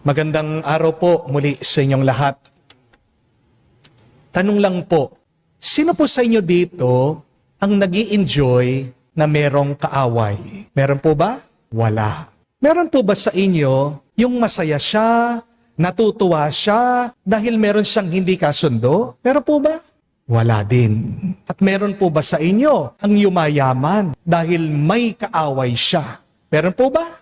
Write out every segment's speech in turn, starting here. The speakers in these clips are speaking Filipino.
Magandang araw po muli sa inyong lahat. Tanong lang po, sino po sa inyo dito ang nag-i-enjoy na merong kaaway? Meron po ba? Wala. Meron po ba sa inyo yung masaya siya, natutuwa siya dahil meron siyang hindi kasundo? Meron po ba? Wala din. At meron po ba sa inyo ang yumayaman dahil may kaaway siya? Meron po ba?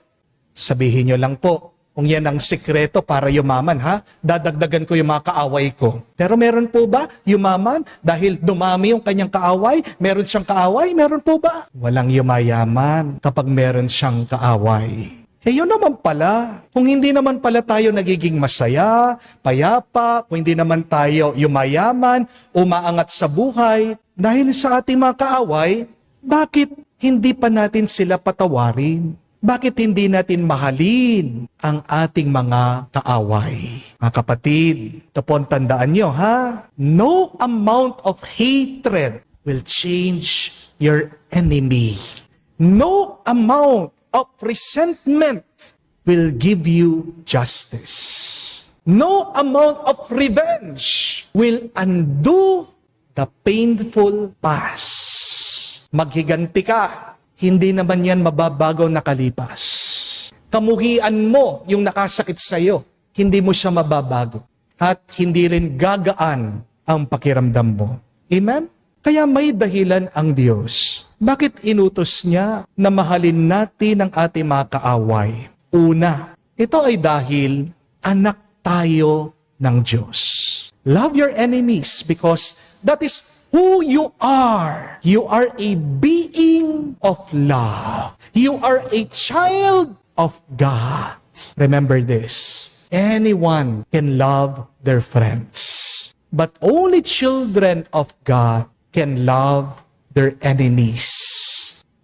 Sabihin nyo lang po. Kung yan ang sikreto para yumaman, ha? Dadagdagan ko yung mga kaaway ko. Pero meron po ba yumaman dahil dumami yung kanyang kaaway? Meron siyang kaaway? Meron po ba? Walang yumayaman kapag meron siyang kaaway. Eh yun naman pala. Kung hindi naman pala tayo nagiging masaya, payapa, kung hindi naman tayo yumayaman, umaangat sa buhay, dahil sa ating mga kaaway, bakit hindi pa natin sila patawarin? Bakit hindi natin mahalin ang ating mga kaaway? Mga kapatid, ito po ang tandaan nyo, ha? No amount of hatred will change your enemy. No amount of resentment will give you justice. No amount of revenge will undo the painful past. Maghiganti ka. Hindi naman yan mababago nakalipas. Kamuhian mo yung nakasakit sa iyo, hindi mo siya mababago. At hindi rin gagaan ang pakiramdam mo. Amen? Kaya may dahilan ang Diyos. Bakit inutos niya na mahalin natin ang ating mga kaaway? Una, ito ay dahil anak tayo ng Diyos. Love your enemies because that is who you are. You are a being of love. You are a child of God. Remember this. Anyone can love their friends. But only children of God can love their enemies.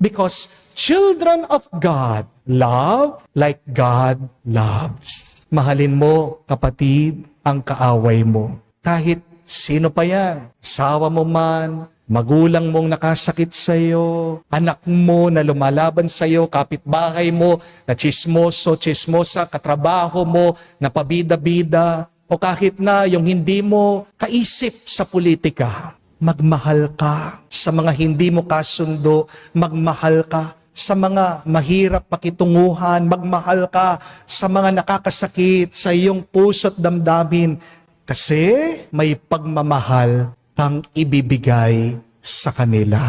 Because children of God love like God loves. Mahalin mo, kapatid, ang kaaway mo. Kahit sino pa yan? Asawa mo man, magulang mong nakasakit sa iyo, anak mo na lumalaban sa iyo, kapitbahay mo na chismoso, chismosa, katrabaho mo na pabida-bida, o kahit na yung hindi mo kaisip sa politika. Magmahal ka sa mga hindi mo kasundo, magmahal ka sa mga mahirap pakitunguhan, magmahal ka sa mga nakakasakit sa iyong puso't damdamin. Kasi may pagmamahal kang ibibigay sa kanila.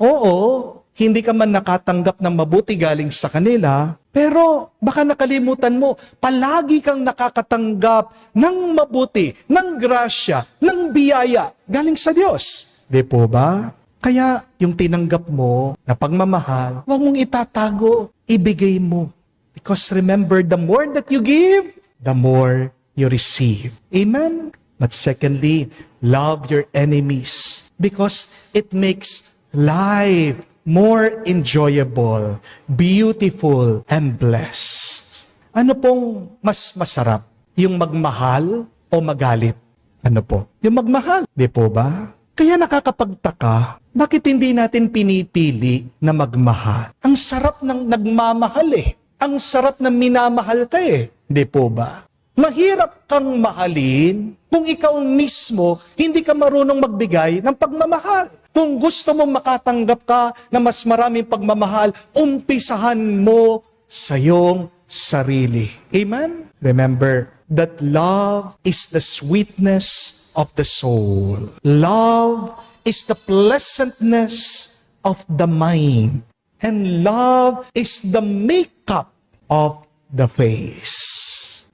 Oo, hindi ka man nakatanggap ng mabuti galing sa kanila, pero baka nakalimutan mo, palagi kang nakakatanggap ng mabuti, ng grasya, ng biyaya galing sa Diyos. Di po ba? Kaya yung tinanggap mo na pagmamahal, huwag mong itatago, ibigay mo. Because remember, the more that you give, the more you receive. Amen? But secondly, love your enemies because it makes life more enjoyable, beautiful, and blessed. Ano pong mas masarap? Yung magmahal o magalit? Ano po? Yung magmahal. Di po ba? Kaya nakakapagtaka, bakit hindi natin pinipili na magmahal? Ang sarap ng nagmamahal eh. Ang sarap ng minamahal ka eh. Di po ba? Mahirap kang mahalin kung ikaw mismo hindi ka marunong magbigay ng pagmamahal. Kung gusto mong makatanggap ka na mas maraming pagmamahal, umpisahan mo sa iyong sarili. Amen? Remember that love is the sweetness of the soul. Love is the pleasantness of the mind. And love is the makeup of the face.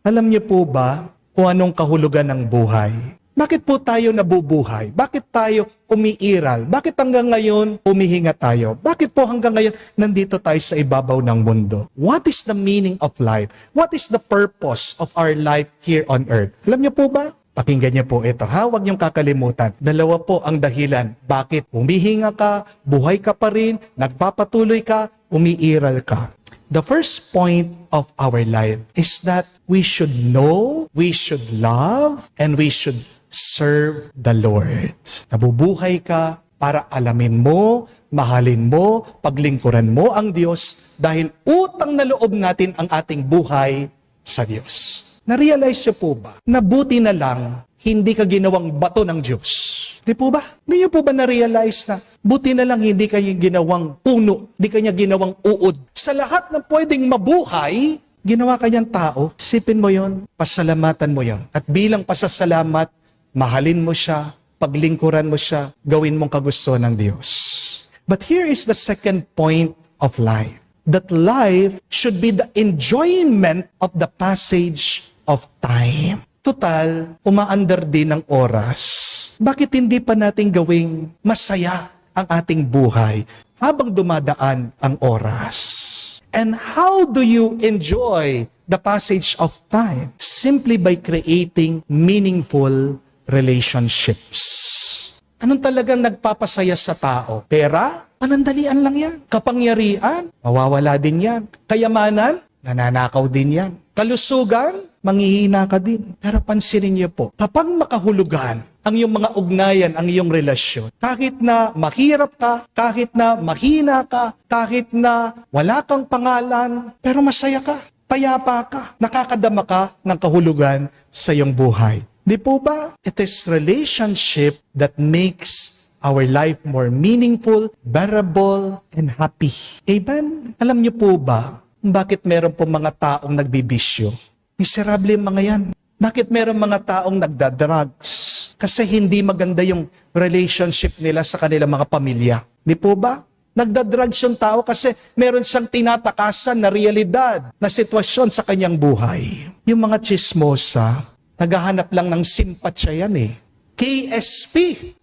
Alam niyo po ba kung anong kahulugan ng buhay? Bakit po tayo nabubuhay? Bakit tayo umiiral? Bakit hanggang ngayon umihinga tayo? Bakit po hanggang ngayon nandito tayo sa ibabaw ng mundo? What is the meaning of life? What is the purpose of our life here on earth? Alam niyo po ba? Pakinggan niyo po ito, ha? Huwag niyong kakalimutan. Dalawa po ang dahilan. Bakit umihinga ka, buhay ka pa rin, nagpapatuloy ka, umiiral ka. The first point of our life is that we should know, we should love, and we should serve the Lord. Nabubuhay ka para alamin mo, mahalin mo, paglingkuran mo ang Diyos dahil utang na loob natin ang ating buhay sa Diyos. Na-realize niyo po ba na buti na lang hindi ka ginawang bato ng Diyos? Di po ba? Hindi niyo po ba na-realize na buti na lang hindi kayo ginawang puno, hindi kanya ginawang uod? Sa lahat ng pwedeng mabuhay, ginawa kanyang tao. Isipin mo yon, pasalamatan mo yon. At bilang pasasalamat, mahalin mo siya, paglingkuran mo siya, gawin mong kagustuhan ng Diyos. But here is the second point of life. That life should be the enjoyment of the passage of time. Total, umaandar din ang oras. Bakit hindi pa natin gawing masaya ang ating buhay habang dumadaan ang oras? And how do you enjoy the passage of time? Simply by creating meaningful relationships. Anong talagang nagpapasaya sa tao? Pera? Panandalian lang yan. Kapangyarihan? Mawawala din yan. Kayamanan? Nananakaw din yan. Kalusugan? Manghihina ka din. Pero pansinin niyo po, kapag makahulugan ang iyong mga ugnayan, ang iyong relasyon, kahit na mahirap ka, kahit na mahina ka, kahit na wala kang pangalan, pero masaya ka, payapa ka, nakakadama ka ng kahulugan sa iyong buhay. Di po ba? It is relationship that makes our life more meaningful, bearable, and happy. Amen? Alam niyo po ba bakit meron po mga taong nagbibisyo? Miserable mga yan. Bakit meron mga taong nagdadrugs? Kasi hindi maganda yung relationship nila sa kanilang mga pamilya. Di po ba? Nagdadrugs yung tao kasi meron siyang tinatakasan na realidad, na sitwasyon sa kanyang buhay. Yung mga chismosa, naghahanap lang ng simpatsya yan eh. KSP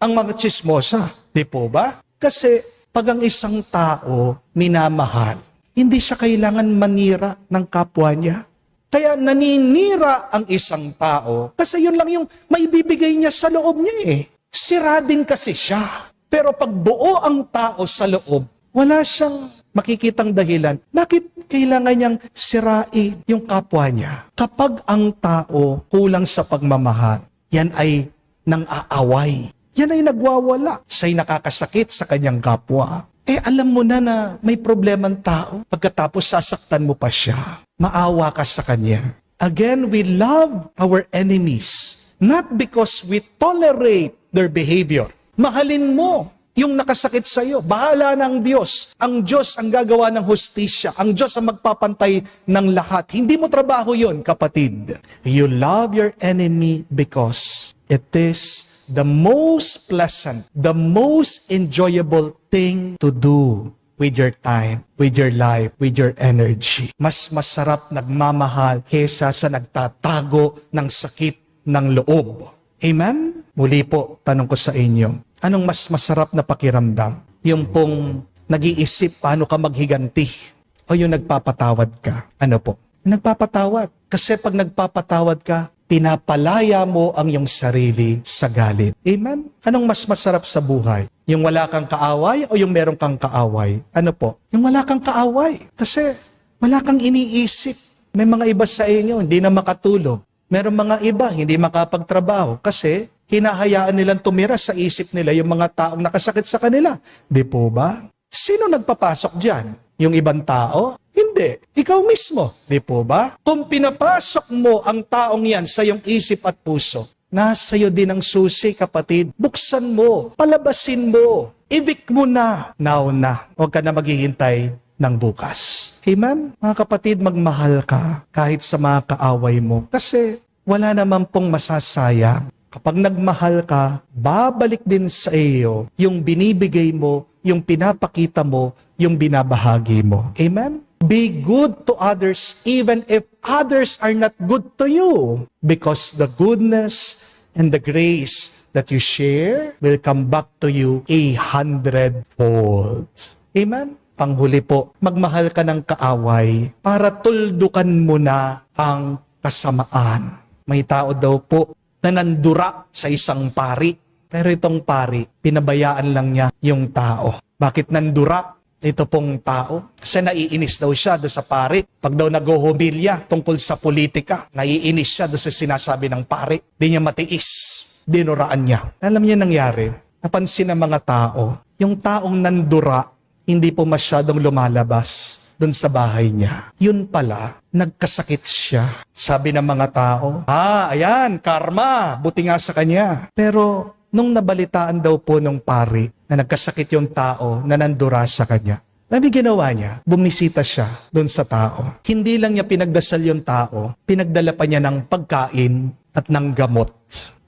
ang mga chismosa. Di po ba? Kasi pag ang isang tao minamahal, hindi siya kailangan manira ng kapwa niya. Kaya naninira ang isang tao kasi yun lang yung maibibigay niya sa loob niya eh. Sira din kasi siya. Pero pag buo ang tao sa loob, wala siyang makikitang dahilan. Bakit kailangan niyang sirain yung kapwa niya? Kapag ang tao kulang sa pagmamahal, yan ay nang-aaway. Yan ay nagwawala. Siya'y nakakasakit sa kanyang kapwa. Alam mo na may problema ang tao. Pagkatapos sasaktan mo pa siya. Maawa ka sa kanya. Again, we love our enemies. Not because we tolerate their behavior. Mahalin mo yung nakasakit sa iyo. Bahala na ang Diyos. Ang Diyos ang gagawa ng hustisya. Ang Diyos ang magpapantay ng lahat. Hindi mo trabaho yun, kapatid. You love your enemy because it is the most pleasant, the most enjoyable thing to do with your time, with your life, with your energy. Mas masarap nagmamahal kesa sa nagtatago ng sakit ng loob. Amen? Muli po, tanong ko sa inyo, anong mas masarap na pakiramdam? Yung pong nag-iisip paano ka maghiganti o yung nagpapatawad ka? Ano po? Nagpapatawad. Kasi pag nagpapatawad ka, pinapalaya mo ang iyong sarili sa galit. Amen? Anong mas masarap sa buhay? Yung wala kang kaaway o yung meron kang kaaway? Ano po? Yung wala kang kaaway. Kasi wala kang iniisip. May mga iba sa inyo, hindi na makatulog. Meron mga iba, hindi makapagtrabaho. Kasi hinahayaan nilang tumira sa isip nila yung mga taong nakasakit sa kanila. Di po ba? Sino nagpapasok dyan? Yung ibang tao? Hindi. Ikaw mismo. Di po ba? Kung pinapasok mo ang taong yan sa iyong isip at puso, nasa iyo din ang susi, kapatid. Buksan mo. Palabasin mo. Evict mo na. Now na. Huwag ka na maghihintay ng bukas. Amen? Mga kapatid, magmahal ka kahit sa mga kaaway mo. Kasi wala naman pong masasayang. Kapag nagmahal ka, babalik din sa iyo yung binibigay mo, yung pinapakita mo, yung binabahagi mo. Amen? Be good to others even if others are not good to you. Because the goodness and the grace that you share will come back to you 100-fold. Amen? Panghuli po, magmahal ka ng kaaway para tuldukan mo na ang kasamaan. May tao daw po na nandura sa isang pari. Pero itong pari, pinabayaan lang niya yung tao. Bakit nandura ito pong tao? Kasi naiinis daw siya doon sa pari. Pag daw nag-humilya tungkol sa politika, naiinis siya doon sa sinasabi ng pari. Di niya matiis. Dinuraan niya. Alam niya nangyari? Napansin ng mga tao, yung taong nandura, hindi po masyadong lumalabas doon sa bahay niya. Yun pala, nagkasakit siya. Sabi ng mga tao, ayan, karma, buti nga sa kanya. Pero nung nabalitaan daw po nung pari na nagkasakit yung tao na nandura sa kanya, alam niyo ginawa niya? Bumisita siya doon sa tao. Hindi lang niya pinagdasal yung tao, pinagdala pa niya ng pagkain at ng gamot.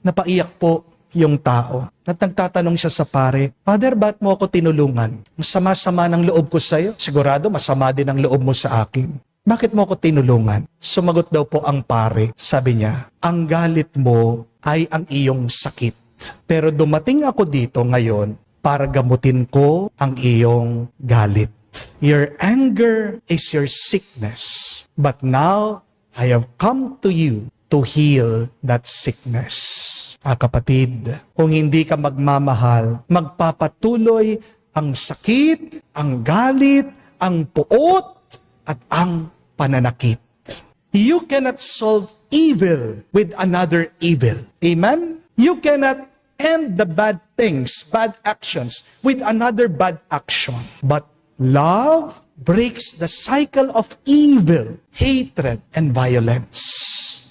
Napaiyak po yung tao. At nagtatanong siya sa pare, Father, ba't mo ako tinulungan? Masama-sama ng loob ko sa'yo. Sigurado masama din ang loob mo sa akin. Bakit mo ako tinulungan? Sumagot daw po ang pare. Sabi niya, ang galit mo ay ang iyong sakit. Pero dumating ako dito ngayon para gamutin ko ang iyong galit. Your anger is your sickness. But now, I have come to you to heal that sickness. Kapatid, kung hindi ka magmamahal, magpapatuloy ang sakit, ang galit, ang puot, at ang pananakit. You cannot solve evil with another evil. Amen? You cannot end the bad things, bad actions, with another bad action. But love breaks the cycle of evil, hatred, and violence.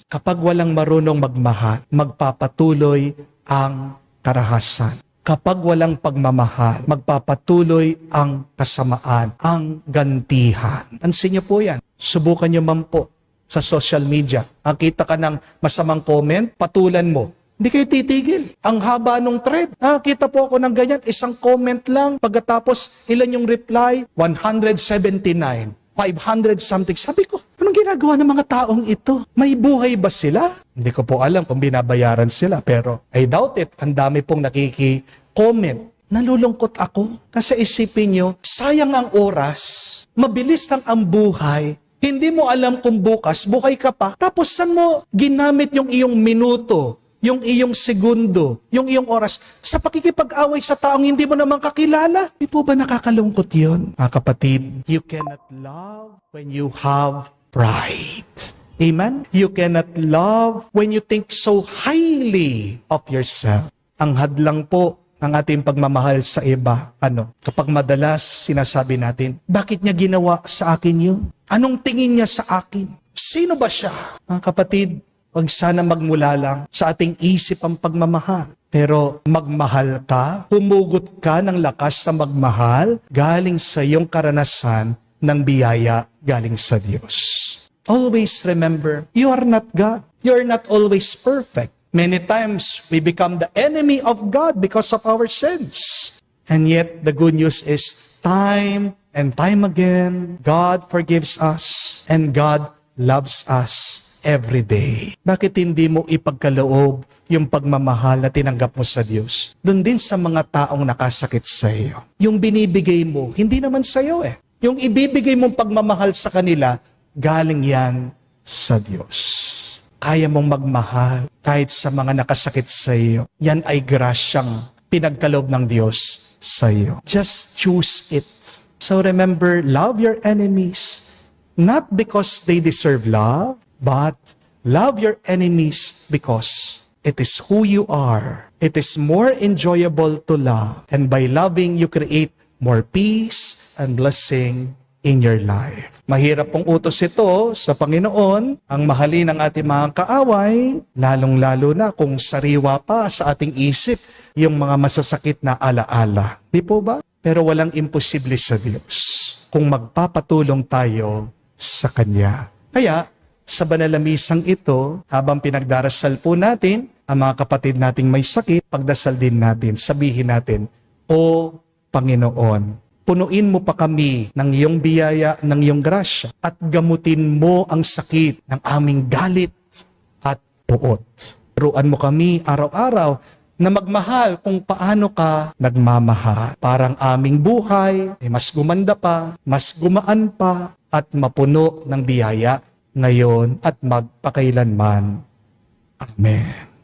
Kapag walang marunong magmahal, magpapatuloy ang karahasan. Kapag walang pagmamahal, magpapatuloy ang kasamaan, ang gantihan. Pansin niyo po yan. Subukan niyo man po sa social media. Nakita ka ng masamang comment, patulan mo. Hindi kayo titigil. Ang haba nung thread. Nakita po ako ng ganyan, isang comment lang. Pagkatapos, ilan yung reply? 179. 500 something. Sabi ko, anong ginagawa ng mga taong ito? May buhay ba sila? Hindi ko po alam kung binabayaran sila. Pero I doubt it. Ang dami pong nakiki-comment. Nalulungkot ako. Kasi isipin nyo, sayang ang oras. Mabilis lang ang buhay. Hindi mo alam kung bukas, buhay ka pa. Tapos saan mo ginamit yung iyong minuto, yung iyong segundo, yung iyong oras sa pakikipag-away sa taong hindi mo naman kakilala? Di po ba nakakalungkot yun? Kapatid, you cannot love when you have pride. Amen? You cannot love when you think so highly of yourself. Ang hadlang po ng ating pagmamahal sa iba, kapag madalas sinasabi natin, bakit niya ginawa sa akin yun? Anong tingin niya sa akin? Sino ba siya? Kapatid, huwag sana magmula lang sa ating isip ang pagmamahal. Pero magmahal ka, humugot ka ng lakas sa magmahal, galing sa iyong karanasan ng biyaya galing sa Diyos. Always remember, you are not God. You are not always perfect. Many times, we become the enemy of God because of our sins. And yet, the good news is, time and time again, God forgives us and God loves us every day. Bakit hindi mo ipagkaloob yung pagmamahal na tinanggap mo sa Diyos? Doon din sa mga taong nakasakit sa iyo. Yung binibigay mo, hindi naman sa iyo eh. Yung ibibigay mong pagmamahal sa kanila, galing yan sa Diyos. Kaya mong magmahal kahit sa mga nakasakit sa iyo. Yan ay grasyang pinagkaloob ng Diyos sa iyo. Just choose it. So remember, love your enemies, not because they deserve love, but love your enemies because it is who you are. It is more enjoyable to love. And by loving, you create more peace and blessing in your life. Mahirap pong utos ito sa Panginoon, ang mahalin ng ating mga kaaway, lalong-lalo na kung sariwa pa sa ating isip yung mga masasakit na alaala. Di po ba? Pero walang imposible sa Diyos kung magpapatulong tayo sa Kanya. Kaya, sa banalamisang ito, habang pinagdarasal po natin, ang mga kapatid nating may sakit, pagdasal din natin, sabihin natin, O Panginoon, punuin mo pa kami ng iyong biyaya, ng iyong grasya, at gamutin mo ang sakit ng aming galit at puot. Turuan mo kami araw-araw na magmahal kung paano ka nagmamahal. Parang aming buhay ay mas gumanda pa, mas gumaan pa, at mapuno ng biyaya ngayon at magpakailanman. Amen.